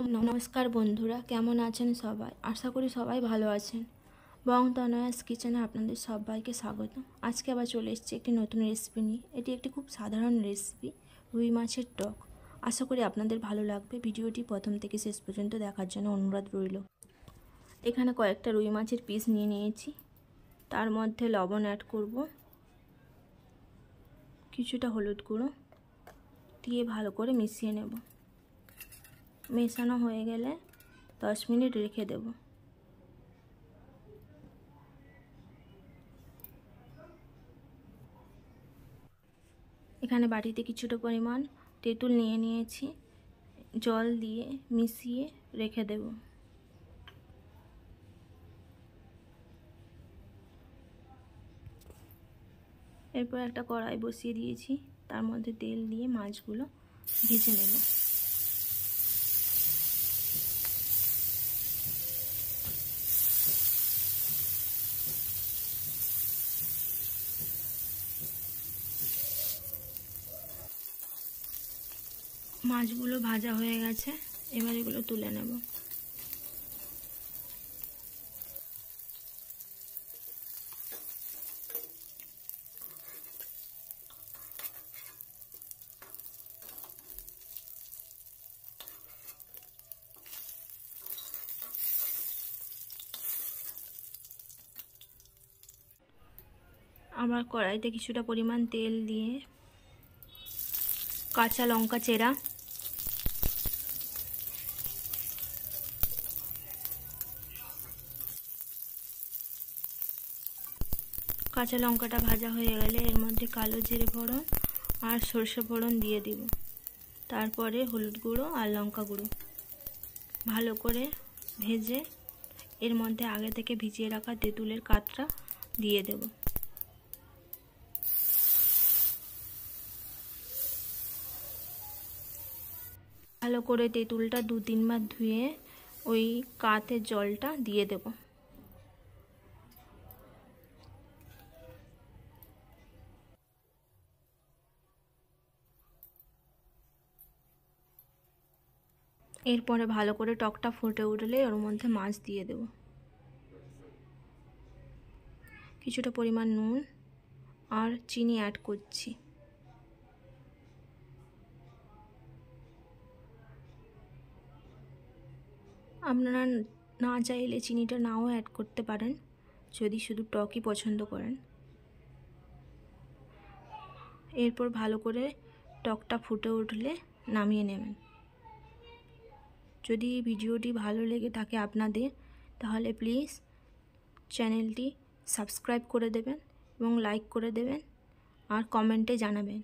নমস্কার বন্ধুরা, কেমন আছেন সবাই? আশা করি সবাই ভালো আছেন। বং তনয়াস কিচেনে আপনাদের সবাইকে স্বাগত। আজকে আবার চলে এসেছি একটি নতুন রেসিপি নিয়ে। এটি একটি খুব সাধারণ রেসিপি, রুই মাছের টক। আশা করি আপনাদের ভালো লাগবে। ভিডিওটি প্রথম থেকে শেষ পর্যন্ত দেখার জন্য অনুরোধ রইল। এখানে কয়েকটা রুই মাছের পিস নিয়ে নিয়েছি। তার মধ্যে লবণ অ্যাড করব, কিছুটা হলুদ গুঁড়ো দিয়ে ভালো করে মিশিয়ে নেব। মেশানো হয়ে গেলে 10 মিনিট রেখে দেব। এখানে বাটিতে কিছুটা পরিমাণ তেঁতুল নিয়ে নিয়েছি, জল দিয়ে মিশিয়ে রেখে দেব। এরপর একটা কড়াই বসিয়ে দিয়েছি, তার মধ্যে তেল দিয়ে মাছগুলো ভেজে নেব। মাছগুলো ভাজা হয়ে গেছে, এবার এগুলো তুলে নেব। আবার কড়াইতে কিছুটা পরিমাণ তেল দিয়ে কাঁচা লঙ্কা চেরা, কাঁচা লঙ্কাটা ভাজা হয়ে গেলে এর মধ্যে কালো জিরে ফোড়ন আর সরষে ফোড়ন দিয়ে দিব। তারপরে হলুদ গুঁড়ো আর লঙ্কা গুঁড়ো ভালো করে ভেজে এর মধ্যে আগে থেকে ভিজিয়ে রাখা তেঁতুলের কাতটা দিয়ে দেব। ভালো করে তেঁতুলটা 2-3 বার ধুয়ে ওই কাতের জলটা দিয়ে দেব। এরপরে ভালো করে টকটা ফুটে উঠলে ওর মধ্যে মাছ দিয়ে দেব। কিছুটা পরিমাণ নুন আর চিনি অ্যাড করছি। আপনারা না চাইলে চিনিটা নাও অ্যাড করতে পারেন, যদি শুধু টকই পছন্দ করেন। এরপর ভালো করে টকটা ফুটে উঠলে নামিয়ে নেবেন। যদি ভিডিওটি ভালো লেগে থাকে আপনাদের, তাহলে প্লিজ চ্যানেলটি সাবস্ক্রাইব করে দেবেন এবং লাইক করে দেবেন আর কমেন্টে জানাবেন।